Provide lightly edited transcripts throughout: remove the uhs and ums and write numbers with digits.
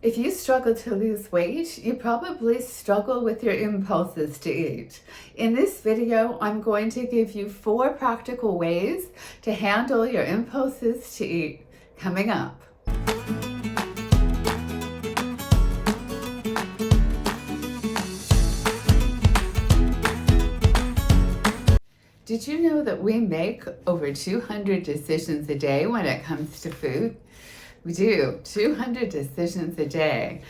If you struggle to lose weight, you probably struggle with your impulses to eat. In this video, I'm going to give you 4 practical ways to handle your impulses to eat coming up. Did you know that we make over 200 decisions a day when it comes to food? We do, 200 decisions a day.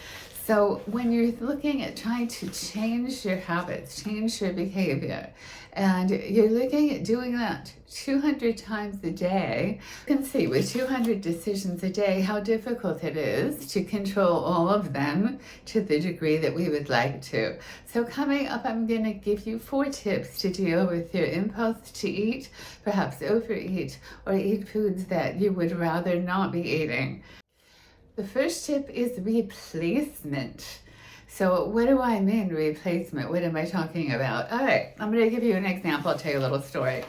So when you're looking at trying to change your habits, change your behavior, and you're looking at doing that 200 times a day, you can see with 200 decisions a day how difficult it is to control all of them to the degree that we would like to. So coming up, I'm going to give you 4 tips to deal with your impulse to eat, perhaps overeat, or eat foods that you would rather not be eating. The first tip is replacement. So what do I mean replacement? What am I talking about? All right, I'm going to give you an example. I'll tell you a little story.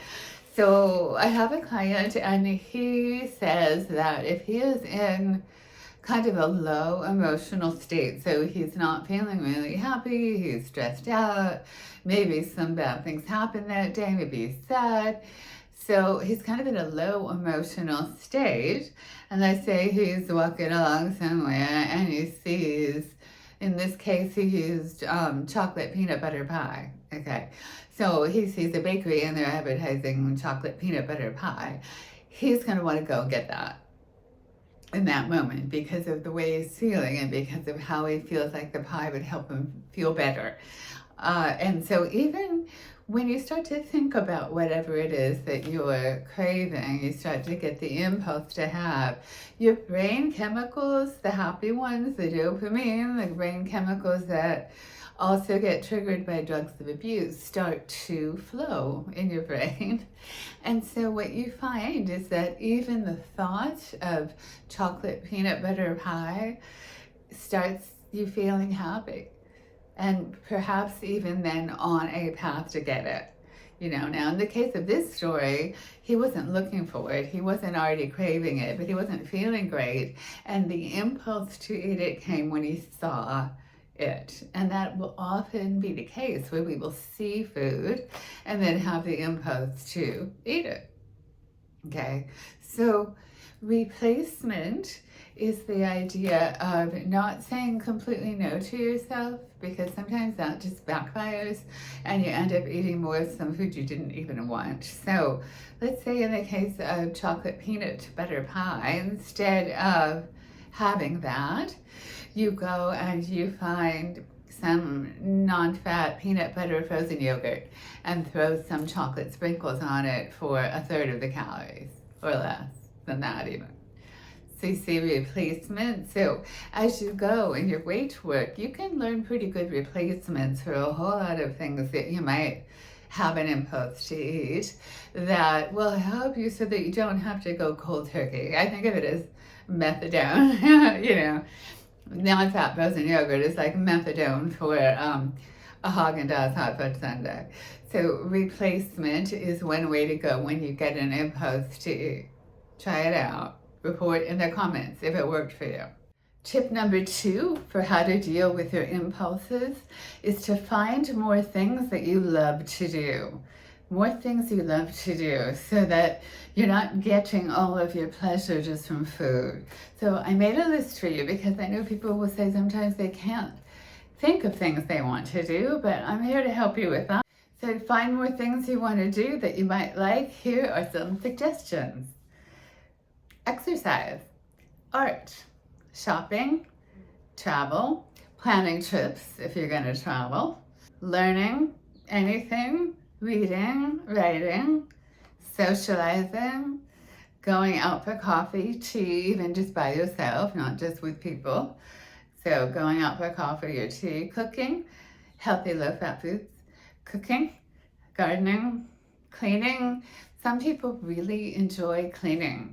So I have a client and he says that if he is in kind of a low emotional state, so he's not feeling really happy, he's stressed out, maybe some bad things happen that day, maybe he's sad, so he's kind of in a low emotional state, and let's say he's walking along somewhere and he sees, in this case he used chocolate peanut butter pie. Okay, so he sees a bakery and they're advertising chocolate peanut butter pie. He's going to want to go and get that in that moment because of the way he's feeling and because of how he feels like the pie would help him feel better. And so even when you start to think about whatever it is that you're craving, you start to get the impulse to have your brain chemicals, the happy ones, the dopamine, the brain chemicals that also get triggered by drugs of abuse start to flow in your brain. And so what you find is that even the thought of chocolate peanut butter pie starts you feeling happy. And perhaps even then on a path to get it. You know, now in the case of this story, he wasn't looking for it. He wasn't already craving it, but he wasn't feeling great. And the impulse to eat it came when he saw it. And that will often be the case where we will see food and then have the impulse to eat it. Okay, so replacement is the idea of not saying completely no to yourself, because sometimes that just backfires and you end up eating more of some food you didn't even want. So let's say in the case of chocolate peanut butter pie, instead of having that, you go and you find some non-fat peanut butter frozen yogurt and throw some chocolate sprinkles on it for 1/3 of the calories, or less than that even. So you see replacement. So as you go in your weight work, you can learn pretty good replacements for a whole lot of things that you might have an impulse to eat that will help you so that you don't have to go cold turkey. I think of it as methadone. You know, non-fat frozen yogurt is like methadone for a Haagen-Dazs hot fudge sundae. So replacement is one way to go when you get an impulse to eat. Try it out. Report in the comments if it worked for you. Tip number 2 for how to deal with your impulses is to find more things that you love to do. More things you love to do so that you're not getting all of your pleasure just from food. So I made a list for you because I know people will say sometimes they can't think of things they want to do, but I'm here to help you with that. So find more things you want to do that you might like. Here are some suggestions. Exercise, art, shopping, travel, planning trips if you're going to travel, learning anything, reading, writing, socializing, going out for coffee, tea, even just by yourself, not just with people. So going out for coffee or tea, cooking, healthy low-fat foods, cooking, gardening, cleaning. Some people really enjoy cleaning,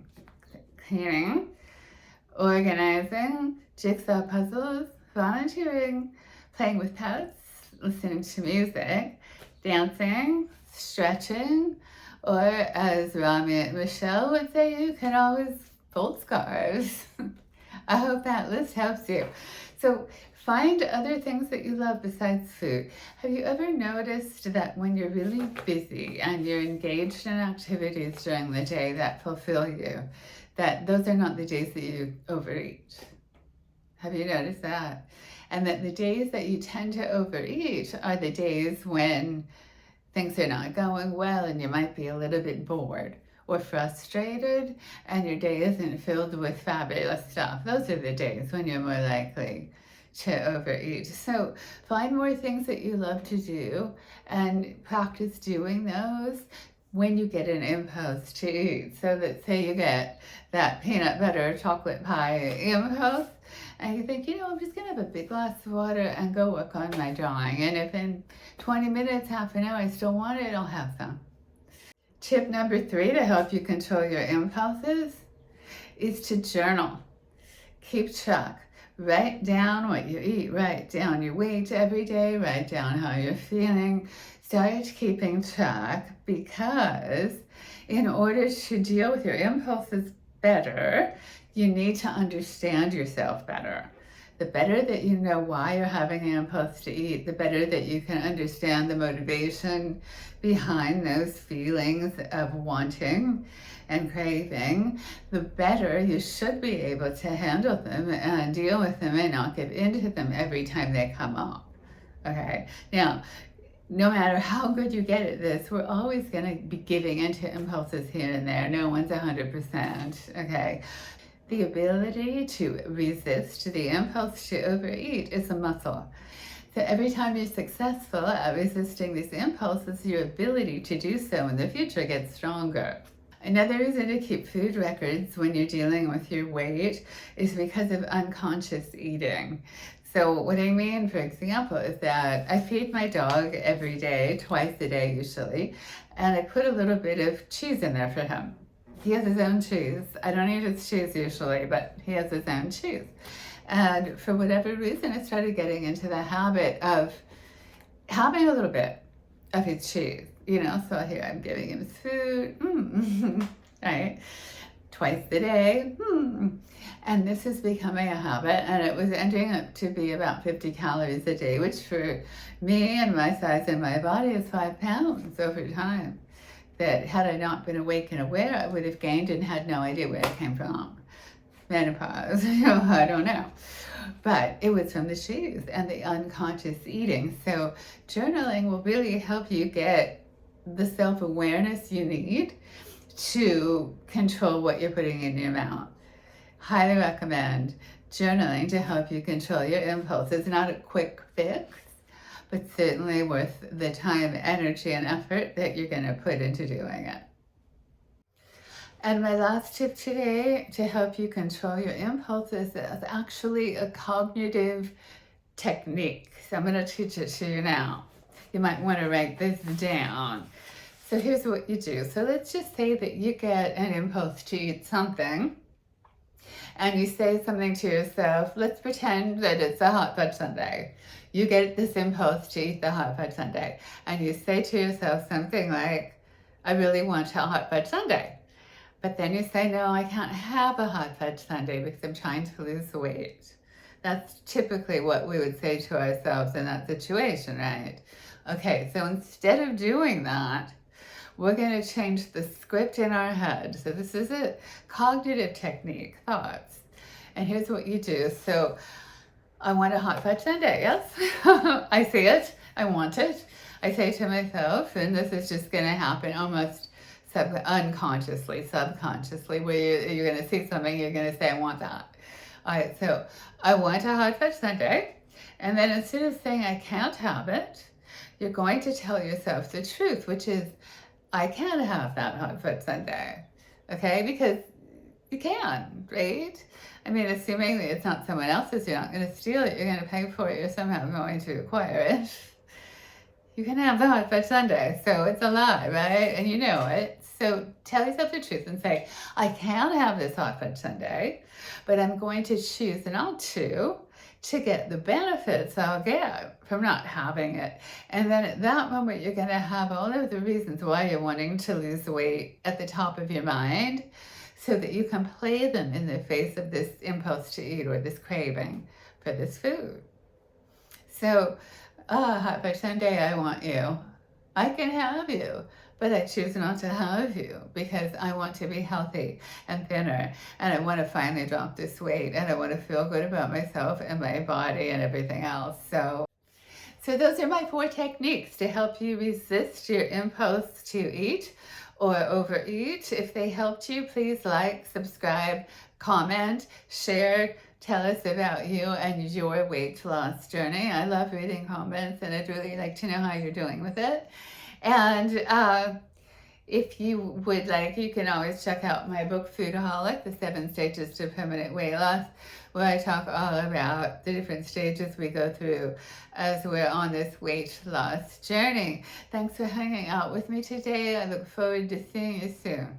organizing, jigsaw puzzles, volunteering, playing with pets, listening to music, dancing, stretching, or as Rami and Michelle would say, you can always fold scarves. I hope that list helps you. So find other things that you love besides food. Have you ever noticed that when you're really busy and you're engaged in activities during the day that fulfill you, that those are not the days that you overeat? Have you noticed that? And that the days that you tend to overeat are the days when things are not going well and you might be a little bit bored or frustrated and your day isn't filled with fabulous stuff. Those are the days when you're more likely to overeat. So find more things that you love to do and practice doing those when you get an impulse to eat. So that say you get that peanut butter chocolate pie impulse and you think, I'm just gonna have a big glass of water and go work on my drawing. And if in 20 minutes, half an hour, I still want it, I'll have some. Tip number 3 to help you control your impulses is to journal. Keep track. Write down what you eat, write down your weight every day, write down how you're feeling. Start keeping track because in order to deal with your impulses better, you need to understand yourself better. The better that you know why you're having an impulse to eat, the better that you can understand the motivation behind those feelings of wanting and craving, the better you should be able to handle them and deal with them and not give in to them every time they come up. Okay? Now, no matter how good you get at this, we're always going to be giving into impulses here and there. No one's 100%. Okay? The ability to resist the impulse to overeat is a muscle. So every time you're successful at resisting these impulses, your ability to do so in the future gets stronger. Another reason to keep food records when you're dealing with your weight is because of unconscious eating. So what I mean, for example, is that I feed my dog every day, twice a day usually, and I put a little bit of cheese in there for him. He has his own cheese. I don't eat his cheese usually, but he has his own cheese. And for whatever reason, I started getting into the habit of having a little bit of his cheese. So here I'm giving him his food, right? Twice a day, And this is becoming a habit, and it was ending up to be about 50 calories a day, which for me and my size and my body is 5 pounds over time. That had I not been awake and aware, I would have gained and had no idea where it came from. Menopause, I don't know. But it was from the cheese and the unconscious eating. So journaling will really help you get the self-awareness you need to control what you're putting in your mouth. Highly recommend journaling to help you control your impulses. Not a quick fix, but certainly worth the time, energy, and effort that you're going to put into doing it. And my last tip today to help you control your impulses is actually a cognitive technique. So I'm going to teach it to you now. You might want to write this down. So here's what you do. So let's just say that you get an impulse to eat something and you say something to yourself. Let's pretend that it's a hot fudge sundae. You get this impulse to eat the hot fudge sundae and you say to yourself something like, I really want a hot fudge sundae. But then you say, no, I can't have a hot fudge sundae because I'm trying to lose weight. That's typically what we would say to ourselves in that situation, right? Okay, so instead of doing that, we're going to change the script in our head. So this is a cognitive technique, thoughts. And here's what you do. So I want a hot fudge sundae, yes? I see it, I want it. I say to myself, and this is just going to happen almost unconsciously, subconsciously, where you're going to see something, you're going to say, I want that. All right, so I want a hot fudge sundae. And then instead of saying I can't have it, you're going to tell yourself the truth, which is, I can have that hot fudge sundae, okay? Because you can, right? I mean, assuming that it's not someone else's, you're not going to steal it, you're going to pay for it, you're somehow going to acquire it. You can have the hot fudge sundae, so it's a lie, right? And you know it. So tell yourself the truth and say, I can have this hot fudge sundae, but I'm going to choose not to get the benefits I'll get from not having it. And then at that moment, you're going to have all of the reasons why you're wanting to lose weight at the top of your mind. so that you can play them in the face of this impulse to eat or this craving for this food. So, Hot Fudge Sundae, I want you. I can have you, but I choose not to have you because I want to be healthy and thinner, and I want to finally drop this weight, and I want to feel good about myself and my body and everything else. So those are my 4 techniques to help you resist your impulse to eat or overeat. If they helped you, please like, subscribe, comment, share, tell us about you and your weight loss journey. I love reading comments, and I'd really like to know how you're doing with it. And if you would like, you can always check out my book, Foodaholic, The 7 Stages to Permanent Weight Loss, where I talk all about the different stages we go through as we're on this weight loss journey. Thanks for hanging out with me today. I look forward to seeing you soon.